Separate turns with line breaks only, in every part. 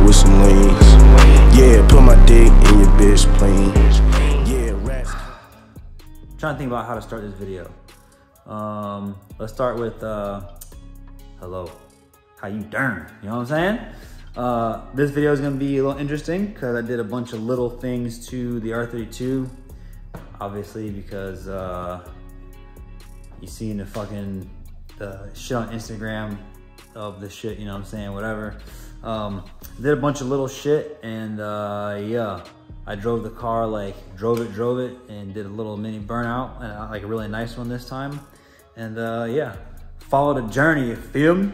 with some lean. Yeah, put my dick in your bitch plane. Yeah, rats.
I'm trying to think about how to start this video. Let's start with hello, how you doing? You know what I'm saying? This video is gonna be a little interesting because I did a bunch of little things to the R32. Obviously, because you seen the fucking shit on Instagram of the shit, you know what I'm saying, whatever. Did a bunch of little shit, and yeah, I drove the car, like drove it, and did a little mini burnout, and like a really nice one this time. And yeah, follow the journey, you feel me?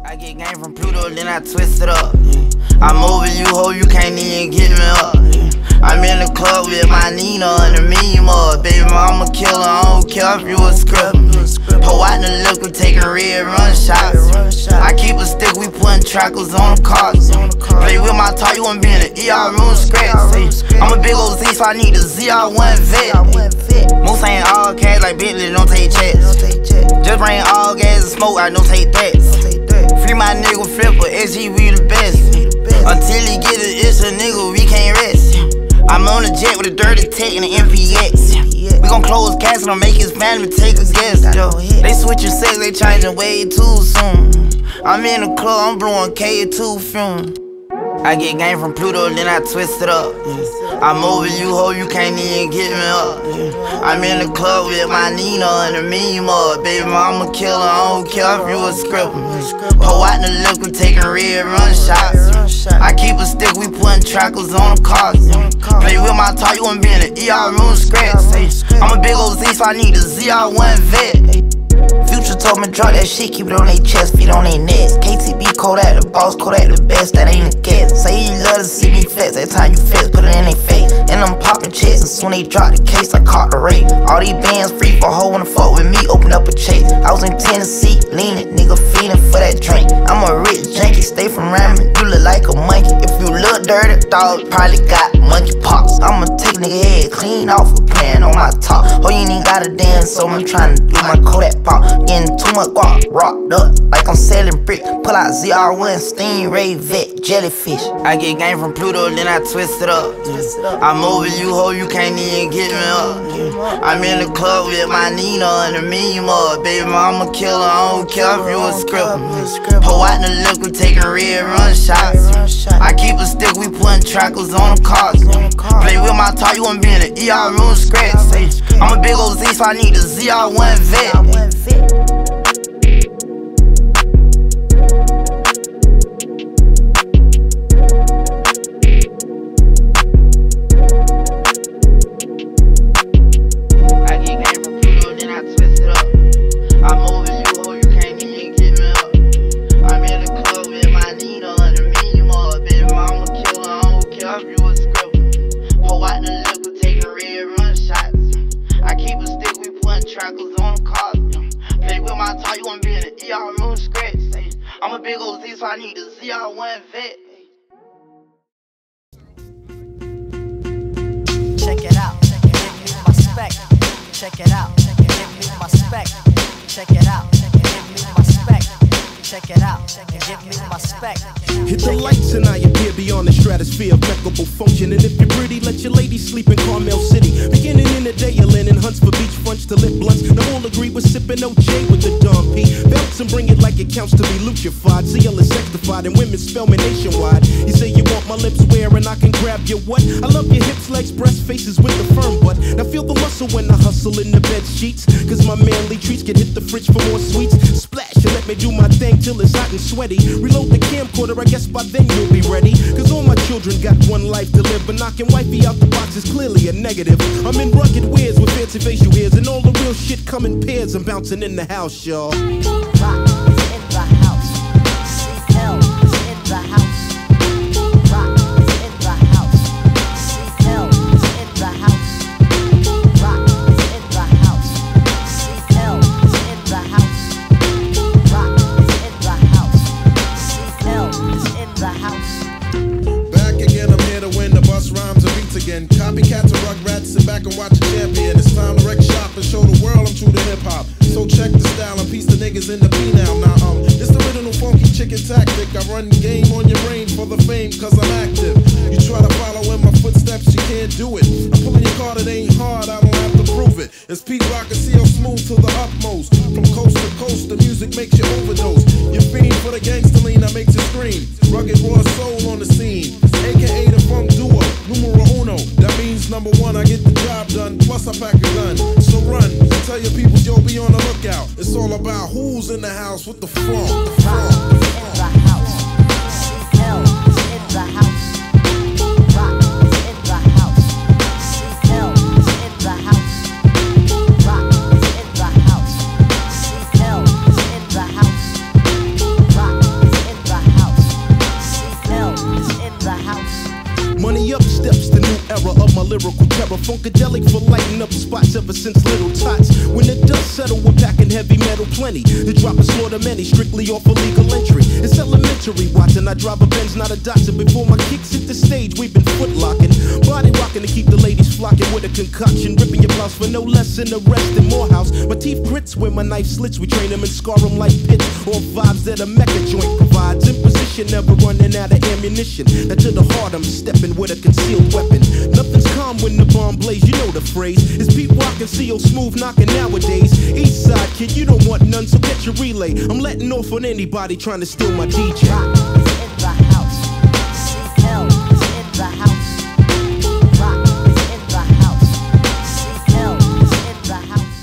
I get game from Pluto, then I twist it up. I'm over you, ho, you can't even get me up. I'm in the club with my Nina and the meme up. Baby mama killer, I don't care if you a script. Pour out the liquor, taking red run shots. I keep a stick, we putting trackers on the cars. Play with my toy, you wanna be in the ER room scratch. I'm a big old Z, so I need the ZR1 vet. Most ain't all cash like Bentley, don't take checks. Just bring all gas and smoke, I don't take threats. Free my nigga Flipper, SG, we the best. Until he get it, it's a nigga, we can't rest. I'm on the jet with a dirty tech and an MPX. We gon' close castle and make his family take a guess. They switching sex, they changing way too soon. I'm in the club, I'm blowing K2 fume. I get game from Pluto, then I twist it up. I'm over you, ho, you can't even get me up. I'm in the club with my Nina and the meme up. Baby mama killer, I don't care if you a script. Pour out the liquor, taking red run shots. I keep a stick, we putting trackers on the cars. Play with my toy, you wanna be in the ER room scratch. I'm a big old Z, so I need the ZR1 vet. Future told me drop that shit, keep it on their chest, feet on their necks. KTB, Kodak the boss, Kodak the best, that ain't a guess. Say you love to see me flex, every time you flex, put it in their face. And I'm popping checks, and soon they drop the case, I caught the rate. All these bands free for hoe, wanna fuck with me, open up a chase. I was in Tennessee, leaning, nigga feeling for that drink. I'm a rich junkie, stay from ramen, you look like a monkey. If you look dirty, dog, probably got monkey pox. I'ma take nigga head clean off a plan on my top. Oh, you ain't gotta dance, so I'm trying to do my Kodak pop. Getting too much guap, rocked up like I'm selling brick. Pull out ZR1, stingray, vet, jellyfish. I get game from Pluto, then I twist it up. I'm over you, ho, you can't even get me up. I'm in the club with my Nina and the meme up. Baby mama killer, I don't care if you a script. Pour out the liquor, taking red run shots. I keep a stick, we putting trackers on the cars. Play with my toy, you wanna be in the ER room scratch. I'm a big old Z, so I need the ZR1 vet. I'm a big old Z, so I need a ZR1 vet.
Check it out, give me my spec. Check it out, give me my spec. Check it out, give me my spec. Check it out, give me my spec.
Hit the lights and I appear beyond the stratosphere of impeccable function. And if you're pretty, let your lady sleep in Carmel City. Beginning in the day, a linen hunts for beach fronts to lit blunts. Now all agree we're sipping OJ with the Dom P. Belts and bring it like it counts to be lucified. CL is sexified and women spell me nationwide. You say you want my lips where and I can grab your what? I love your hips, legs, breast, faces with the firm butt. Now feel the muscle when I hustle in the bed sheets. Cause my manly treats can hit the fridge for more sweets. Splash and let me do my thing till it's hot and sweaty. Reload the camcorder, I guess by then you'll be ready. Cause all my children got one life to live. But knocking wifey out the box is clearly a negative. I'm in rugged wears with fancy facial hairs. And all the real shit come in pairs. I'm bouncing in the house, y'all.
Rock is in the house. CL is in the house. Rock is in the house. CL is in the house. Rock is in the house. CL is in the house. Rock is in the house. CL is in the house.
Back again, I'm here to win the bus rhymes and beats again. Copycats and rugrats, sit back and watch a champion. It's time to wreck shop and show the world I'm true to hip hop. So check the style and piece the niggas in the P now. Now, this the original funky chicken tactic. I run game on your brain for the fame, cause I'm active. You try to follow in my footsteps, you can't do it. I'm pulling your card, it ain't hard, I don't have to prove it. It's Pete Rock and CL Smooth to the utmost. From coast to coast, the music makes you overdose. You fiend for the gangster lean that makes you scream. Rugged raw soul on the scene, aka the funk duo, numero uno. That means number one, I get the job done, plus I pack a gun. So run, tell your people, yo, be on the lookout. It's all about who's in the house with the funk.
Rock is in the house. CL is in the house. Rock is in the house. CL is in the house. Rock is in the house. CL is in the house. Rock is in the house. CL is in the house.
Money up steps the new era of my lyrical terror. Funkadelic for lighting up spots ever since little tots. When the dust settle, we're packing heavy metal plenty. The drop is slaughter many, strictly off illegal entry. It's elementary watching. I drive a Benz, not a Datsun. Before my kicks hit the stage, we've been footlocking. Body rocking to keep the ladies flocking with a concoction. Ripping your blouse for no less than arrest in Morehouse. My teeth grits where my knife slits. We train them and scar them like pits. All vibes that a mecha joint provides. In position, never running out of ammunition. Now to the heart, I'm stepping with a concealed weapon. Nothing's calm when the bomb blaze, you know the phrase. It's Pete Rock and CL Smooth knocking nowadays. East side kid, you don't want none, so get your relay. I'm letting off on anybody trying to steal my DJ.
Rock is in the house. CL is in the house. Rock is in the house. CL is in the house.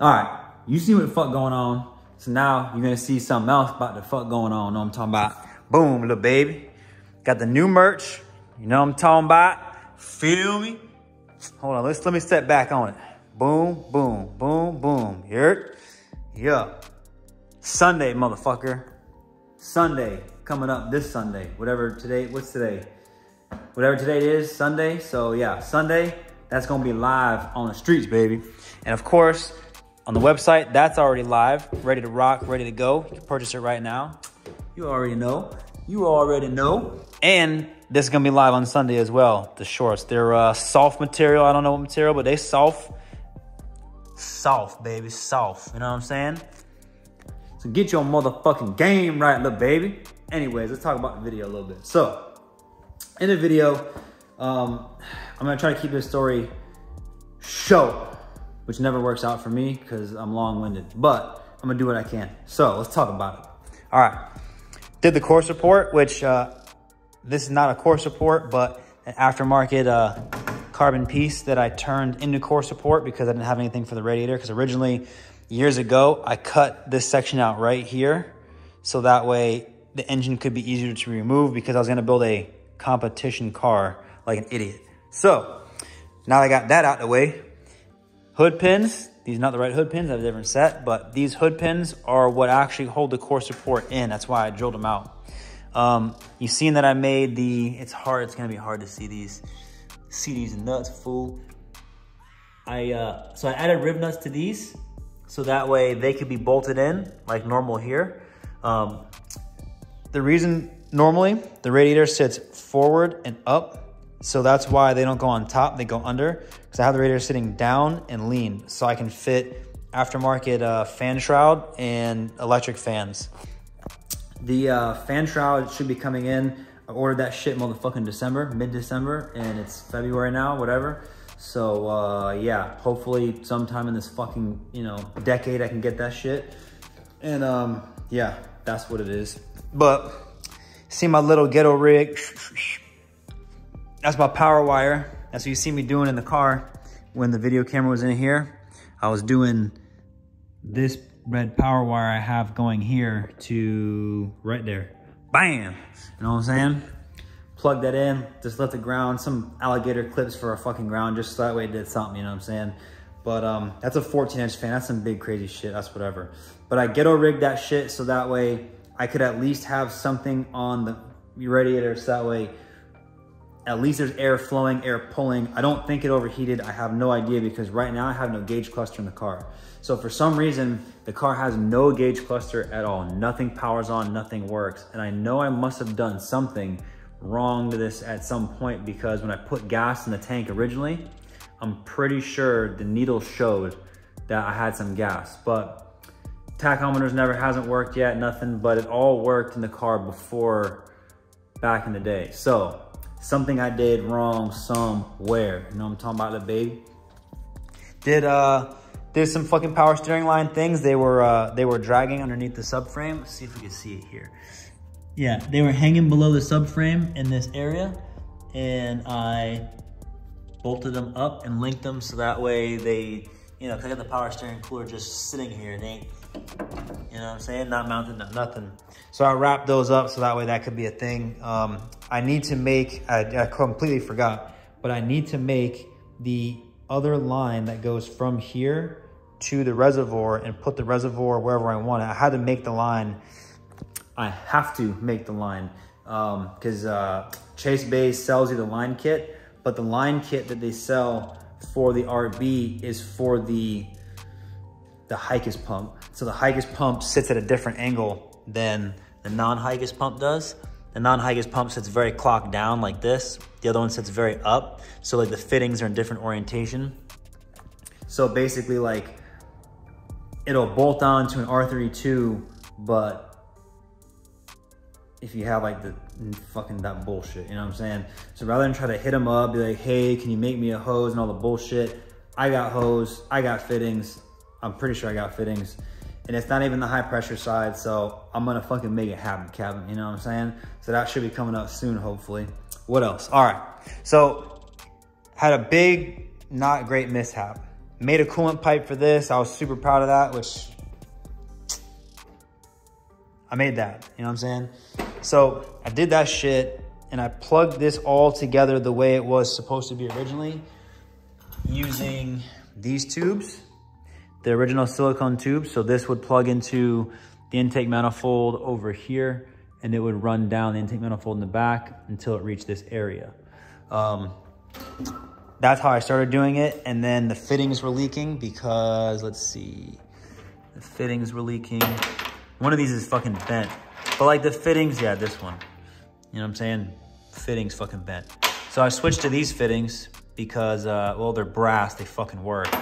All right, you see what the fuck going on. So now you're gonna see something else about the fuck going on. Know what I'm talking about? Boom, little baby. Got the new merch. You know what I'm talking about? Feel me? Hold on, let me step back on it. Boom, boom, boom, boom. You heard? Yeah. Sunday, motherfucker. Sunday, coming up this Sunday. Whatever today, what's today? Whatever today is, Sunday. So yeah, Sunday, that's gonna be live on the streets, baby. And of course, on the website, that's already live, ready to rock, ready to go. You can purchase it right now. You already know. You already know. And this is gonna be live on Sunday as well, the shorts. They're soft material. I don't know what material, but they soft. Soft, baby, soft. You know what I'm saying? So get your motherfucking game right, little baby. Anyways, let's talk about the video a little bit. So, in the video, I'm gonna try to keep this story short, which never works out for me because I'm long-winded, but I'm gonna do what I can. So let's talk about it. All right, did the course report, which this is not a course report, but an aftermarket carbon piece that I turned into course report because I didn't have anything for the radiator. Because originally, years ago, I cut this section out right here, so that way the engine could be easier to remove because I was gonna build a competition car like an idiot. So now I got that out of the way. Hood pins, these are not the right hood pins, I have a different set, but these hood pins are what actually hold the core support in. That's why I drilled them out. You've seen that I made it's gonna be hard to see these nuts, fool. So I added rib nuts to these, so that way they could be bolted in like normal here. The reason normally the radiator sits forward and up, so that's why they don't go on top, they go under, because I have the radiator sitting down and lean, so I can fit aftermarket fan shroud and electric fans. The fan shroud should be coming in. I ordered that shit motherfucking December, mid-December, and it's February now, whatever. So yeah, hopefully sometime in this fucking, decade I can get that shit. And yeah, that's what it is. But see my little ghetto rig, that's my power wire. That's what you see me doing in the car when the video camera was in here. I was doing this red power wire I have going here to right there. Bam! You know what I'm saying? Plug that in, just let the ground, some alligator clips for a fucking ground, just so that way it did something, you know what I'm saying? But that's a 14-inch fan, that's some big crazy shit, that's whatever. But I ghetto rigged that shit so that way I could at least have something on the radiator, so that way at least there's air flowing, air pulling. I don't think it overheated. I have no idea because right now I have no gauge cluster in the car. So for some reason, the car has no gauge cluster at all. Nothing powers on, nothing works. And I know I must have done something wrong to this at some point because when I put gas in the tank originally, I'm pretty sure the needle showed that I had some gas. But tachometers never hasn't worked yet, nothing, but it all worked in the car before back in the day. So something I did wrong somewhere. You know what I'm talking about, the baby? Did some fucking power steering line things. They were dragging underneath the subframe. Let's see if we can see it here. Yeah, they were hanging below the subframe in this area, and I bolted them up and linked them so that way they, cause I got the power steering cooler just sitting here. They ain't, you know what I'm saying? Not mounted, not nothing. So I wrapped those up so that way that could be a thing. I need to make, I completely forgot, but I need to make the other line that goes from here to the reservoir and put the reservoir wherever I want it. I had to make the line. I have to make the line because Chase Bay sells you the line kit, but the line kit that they sell for the RB is for the Hikes pump. So the Hikes pump sits at a different angle than the non-Hikes pump does. The non-Hikes pump sits very clocked down like this. The other one sits very up. So like the fittings are in different orientation. So basically like it'll bolt on to an R32, but if you have like the fucking that bullshit, you know what I'm saying? So rather than try to hit them up, be like, hey, can you make me a hose and all the bullshit? I got hose, I got fittings. I'm pretty sure I got fittings. And it's not even the high pressure side, so I'm gonna fucking make it happen, Kevin, you know what I'm saying? So that should be coming up soon, hopefully. What else? All right, so had a big, not great mishap. Made a coolant pipe for this. I was super proud of that, which I made that, you know what I'm saying? So I did that shit and I plugged this all together the way it was supposed to be originally using these tubes, the original silicone tubes. So this would plug into the intake manifold over here and it would run down the intake manifold in the back until it reached this area. That's how I started doing it. And then the fittings were leaking because, let's see, the fittings were leaking. One of these is fucking bent. But like the fittings, yeah, this one. You know what I'm saying? Fittings fucking bent. So I switched to these fittings because, well, they're brass, they fucking work.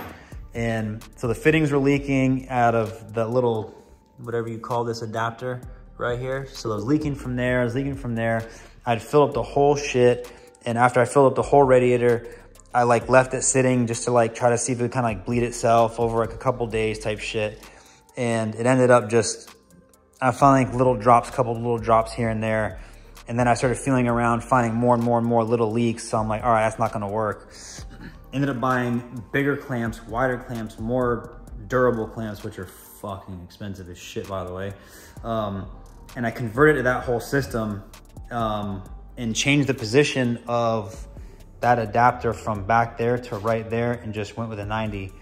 And so the fittings were leaking out of the little, whatever you call this adapter right here. So it was leaking from there, I was leaking from there. I'd filled up the whole shit. And after I filled up the whole radiator, I like left it sitting just to like try to see if it would kind of like bleed itself over like a couple days type shit. And it ended up just, I found like little drops, couple little drops here and there. And then I started feeling around, finding more and more and more little leaks. So I'm like, all right, that's not gonna work. Ended up buying bigger clamps, wider clamps, more durable clamps, which are fucking expensive as shit, by the way. And I converted to that whole system and changed the position of that adapter from back there to right there and just went with a 90.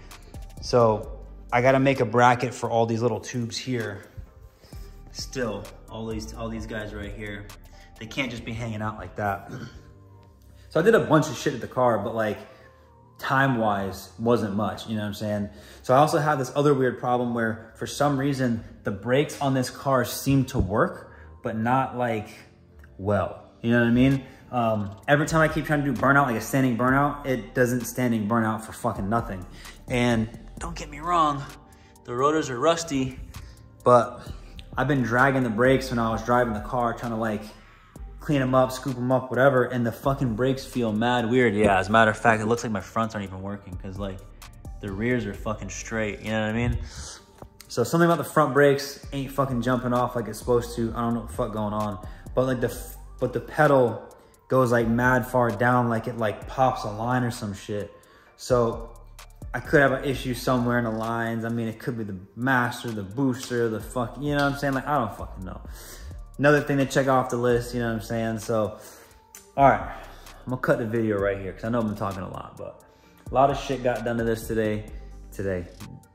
So I gotta make a bracket for all these little tubes here. Still, all these guys right here. They can't just be hanging out like that. So I did a bunch of shit at the car, but like time-wise wasn't much, you know what I'm saying? So I also have this other weird problem where for some reason the brakes on this car seem to work, but not like well, you know what I mean? Every time I keep trying to do burnout, like a standing burnout, it doesn't standing burnout for fucking nothing. And don't get me wrong, the rotors are rusty, but I've been dragging the brakes when I was driving the car, trying to like clean them up, scoop them up, whatever, and the fucking brakes feel mad weird. Yeah, as a matter of fact, it looks like my fronts aren't even working because like the rears are fucking straight, you know what I mean? So something about the front brakes ain't fucking jumping off like it's supposed to. I don't know what the fuck going on, but like the pedal goes like mad far down, like it like pops a line or some shit. So I could have an issue somewhere in the lines. I mean, it could be the master, the booster, the fuck, you know what I'm saying? Like, I don't fucking know. Another thing to check off the list, you know what I'm saying? So, all right, I'm gonna cut the video right here because I know I've been talking a lot, but a lot of shit got done to this today. A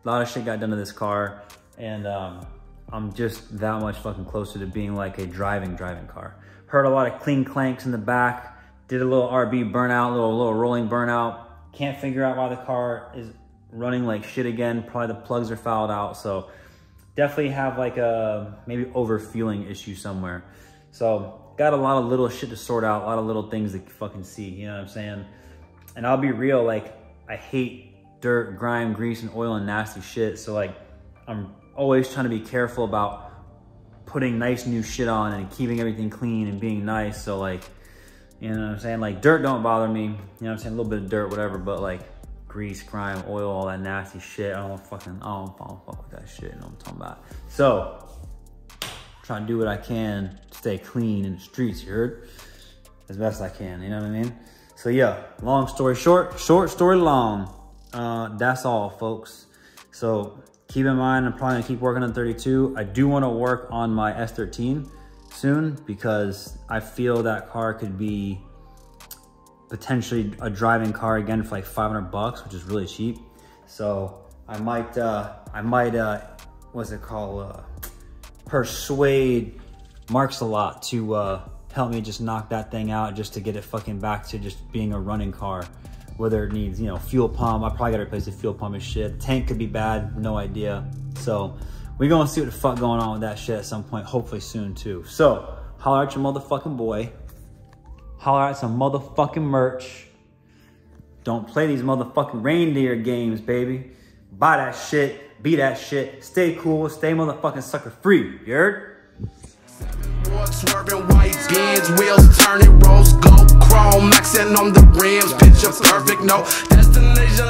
lot of shit got done to this car, and I'm just that much fucking closer to being like a driving car. Heard a lot of clean clanks in the back, did a little RB burnout, little rolling burnout. Can't figure out why the car is running like shit again. Probably the plugs are fouled out. So definitely have like a maybe overfueling issue somewhere. So got a lot of little shit to sort out, a lot of little things to fucking see, you know what I'm saying? And I'll be real, like I hate dirt, grime, grease, and oil and nasty shit. So like I'm always trying to be careful about putting nice new shit on and keeping everything clean and being nice. So like, you know what I'm saying? Like dirt don't bother me. You know what I'm saying? A little bit of dirt, whatever, but like grease, grime, oil, all that nasty shit. I don't fuck with that shit, you know what I'm talking about? So, trying to do what I can to stay clean in the streets, you heard? As best I can, you know what I mean? So yeah, long story short, short story long. That's all, folks. So keep in mind, I'm probably gonna keep working on 32. I do wanna work on my S13 soon because I feel that car could be potentially a driving car again for like 500 bucks, which is really cheap. So I might, what's it called? Persuade Marks a lot to help me just knock that thing out just to get it fucking back to just being a running car. Whether it needs, you know, fuel pump, I probably gotta replace the fuel pump and shit. Tank could be bad, no idea. So we're gonna see what the fuck going on with that shit at some point, hopefully soon too. So holler at your motherfucking boy. Holler at some motherfucking merch. Don't play these motherfucking reindeer games, baby. Buy that shit, be that shit, stay cool, stay motherfucking sucker free, you heard?
Swerving white beans, wheels turning, rose gold chrome, maxing on the rims, picture perfect, no destination.